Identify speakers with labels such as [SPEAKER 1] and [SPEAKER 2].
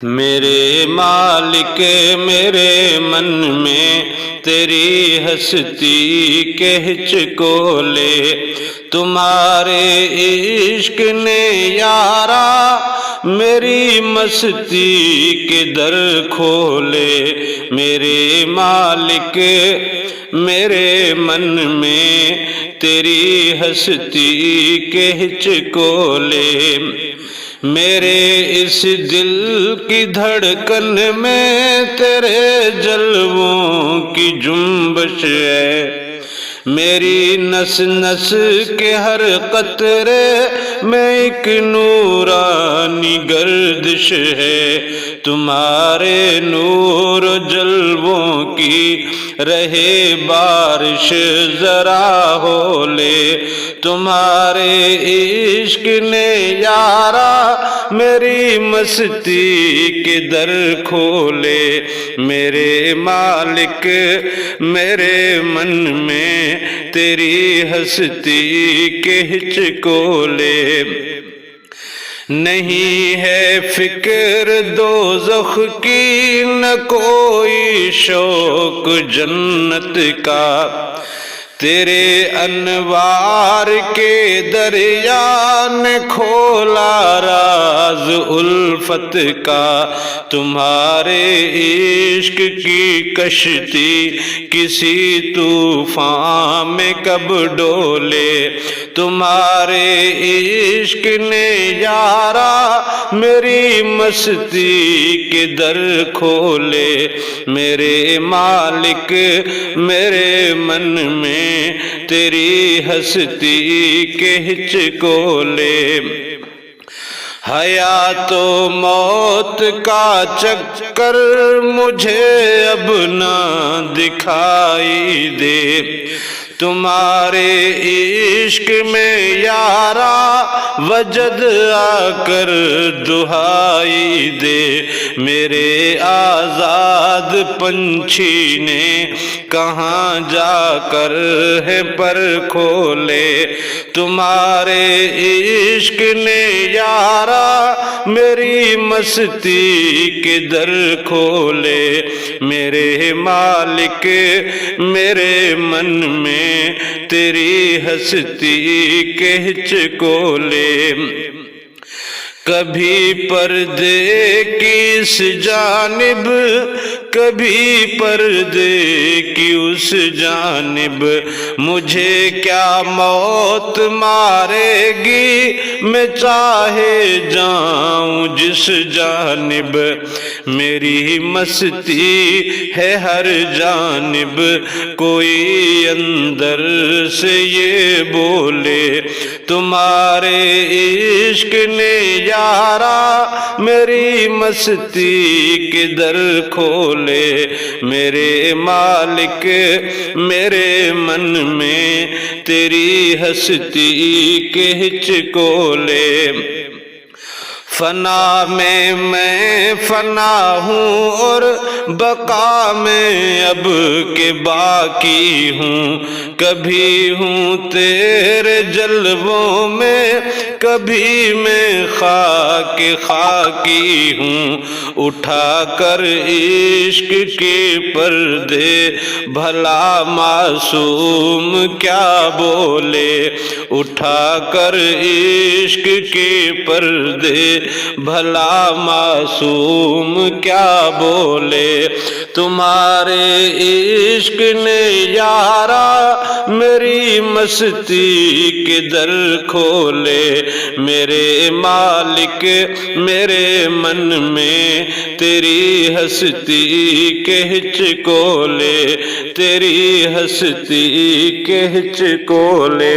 [SPEAKER 1] میرے مالک میرے من میں تیری ہستی کے ہچکولے، تمہارے عشق نے یارا میری مستی کے در کھولے۔ میرے مالک میرے من میں تیری ہستی کے ہچکولے، میرے اس دل کی دھڑکن میں تیرے جلووں کی جنبش ہے، میری نس نس کے ہر قطرے میں ایک نورانی گردش ہے۔ تمہارے نور و جلووں کی رہے بارش ذرا ہو لے، تمہارے عشق نے یارا میری مستی کے در کھولے۔ میرے مالک میرے من میں تیری ہستی کے ہچکولے، نہیں ہے فکر دوزخ کی نہ کوئی شوق جنت کا، تیرے انوار کے دریا نے کھولا راز الفت کا۔ تمہارے عشق کی کشتی کسی طوفان میں کب ڈولے، تمہارے عشق نے یارا میری مستی کے در کھولے۔ میرے مالک میرے من میں تیری ہستی کے ہچکولے، حیات و موت کا چکر مجھے اب نہ دکھائی دے، تمہارے عشق میں یارا وجد آ کر دہائی دے۔ میرے آزاد پنچھی نے کہاں جا کر ہے پر کھولے، تمہارے عشق نے یارا میری مستی کے در کھولے۔ میرے مالک میرے من میں تیری ہستی کے ہچکولے، کبھی پردے کی اس جانب کبھی پردے کی اس جانب، مجھے کیا موت مارے گی میں چاہے جاؤں جس جانب، میری مستی ہے ہر جانب، کوئی اندر سے یہ بولے، تمہارے عشق نے یارا میری مستی کے در کھولے۔ میرے مالک میرے من میں تیری ہستی کے ہچکولے، فنا میں فنا ہوں اور بقا میں اب کے باقی ہوں، کبھی ہوں تیرے جلووں میں کبھی میں خاک خاکی ہوں، اٹھا کر عشق کے پردے بھلا معصوم کیا بولے، اٹھا کر عشق کے پردے بھلا معصوم کیا بولے، تمہارے عشق نے یارا میری مستی کے در کھولے۔ میرے مالک میرے من میں تیری ہستی کے ہچکولے، تیری ہستی کے ہچکولے۔